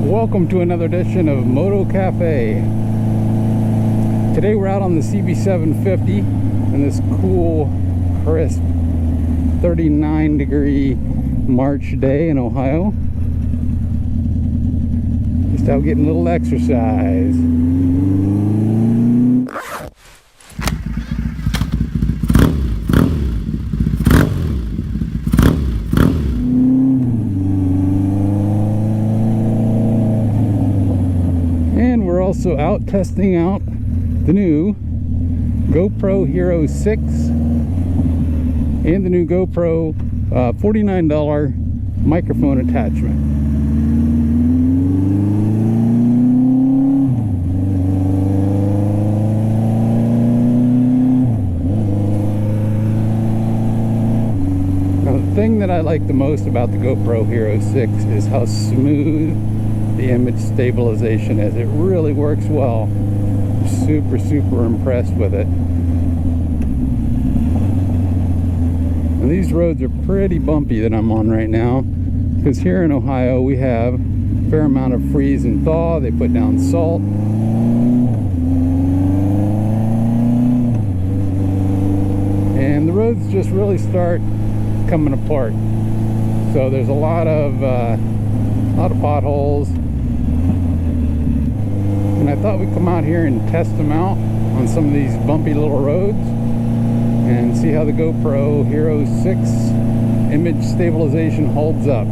Welcome to another edition of Moto Cafe. Today we're out on the CB750 in this cool, crisp 39-degree March day in Ohio. Just out getting a little exercise. Also out testing out the new GoPro Hero 6 and the new GoPro $49 microphone attachment. Now, the thing that I like the most about the GoPro Hero 6 is how smooth the image stabilization is. It really works well. I'm super impressed with it. And these roads are pretty bumpy that I'm on right now, because here in Ohio we have a fair amount of freeze and thaw. They put down salt. And the roads just really start coming apart. So there's a lot of potholes. And I thought we'd come out here and test them out on some of these bumpy little roads and see how the GoPro Hero 6 image stabilization holds up.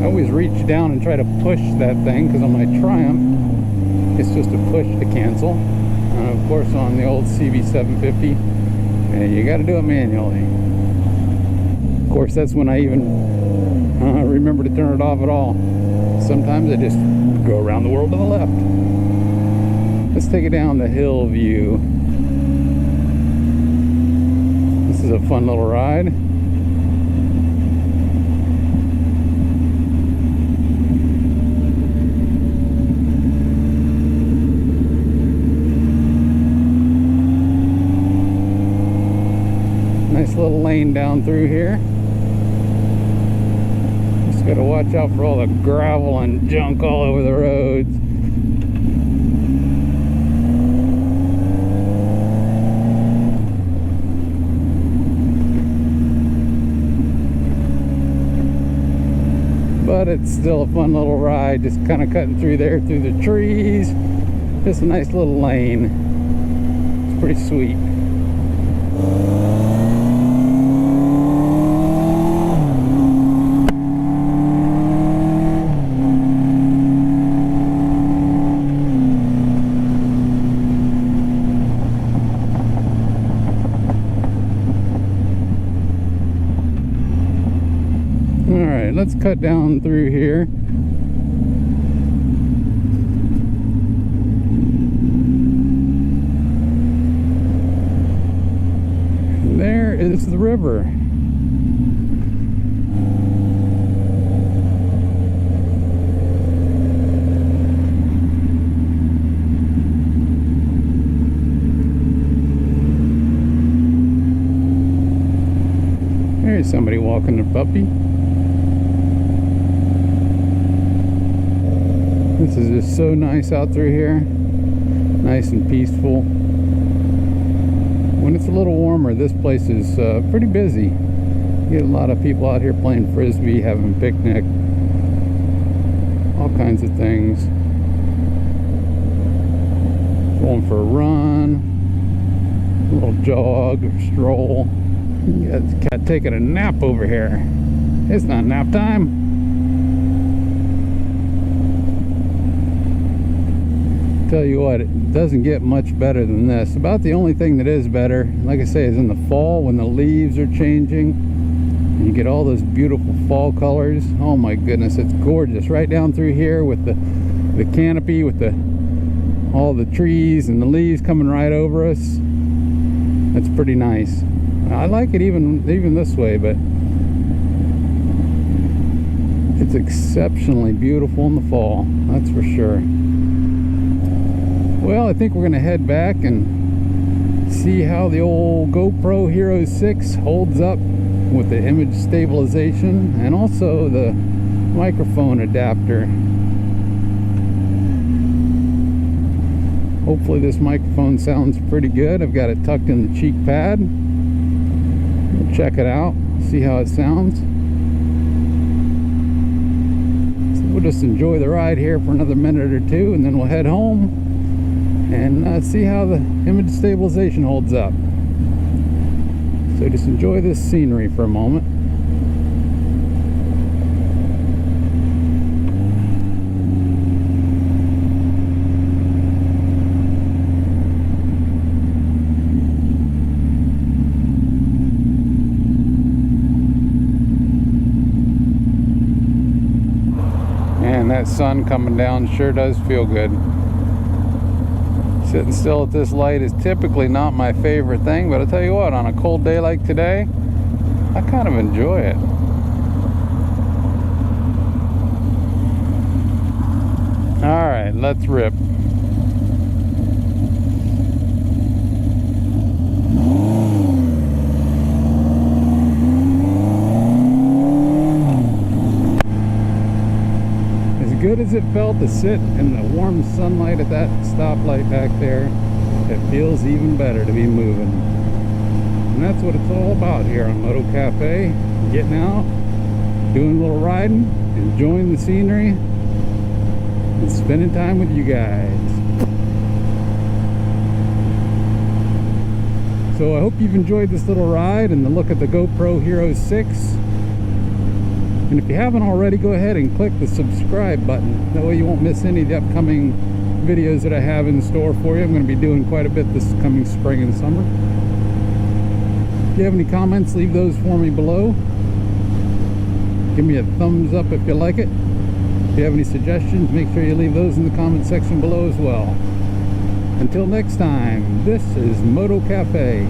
I always reach down and try to push that thing, because on my Triumph it's just a push to cancel. Of course on the old CB750 you got to do it manually. Of course that's when I even remember to turn it off at all. Sometimes I just go around the world to the left. Let's take it down the hill view. This is a fun little ride. Nice little lane down through here. Just gotta watch out for all the gravel and junk all over the roads. But it's still a fun little ride, just kind of cutting through there, through the trees. Just a nice little lane. It's pretty sweet. Let's cut down through here. And there is the river. There's somebody walking their puppy. This is just so nice out through here. Nice and peaceful. When it's a little warmer, this place is pretty busy. You get a lot of people out here playing frisbee, having a picnic, all kinds of things. Going for a run, a little jog or stroll. You got the cat taking a nap over here. It's not nap time. Tell you what, it doesn't get much better than this. About the only thing that is better, like I say, is in the fall when the leaves are changing and you get all those beautiful fall colors. Oh my goodness, it's gorgeous. Right down through here with the canopy, with all the trees and the leaves coming right over us. That's pretty nice. I like it even this way, but it's exceptionally beautiful in the fall, that's for sure. Well, I think we're going to head back and see how the old GoPro Hero 6 holds up with the image stabilization and also the microphone adapter. Hopefully this microphone sounds pretty good. I've got it tucked in the cheek pad. We'll check it out, see how it sounds. So we'll just enjoy the ride here for another minute or two, and then we'll head home and see how the image stabilization holds up. So just enjoy this scenery for a moment. And that sun coming down sure does feel good. Sitting still at this light is typically not my favorite thing, but I'll tell you what, on a cold day like today, I kind of enjoy it. Alright, let's rip. Good as it felt to sit in the warm sunlight at that stoplight back there, it feels even better to be moving. And that's what it's all about here on Moto Cafe. Getting out, doing a little riding, enjoying the scenery, and spending time with you guys. So I hope you've enjoyed this little ride and the look at the GoPro Hero 6. And if you haven't already, go ahead and click the subscribe button. That way you won't miss any of the upcoming videos that I have in store for you. I'm going to be doing quite a bit this coming spring and summer. If you have any comments, leave those for me below. Give me a thumbs up if you like it. If you have any suggestions, make sure you leave those in the comment section below as well. Until next time, this is Moto Cafe.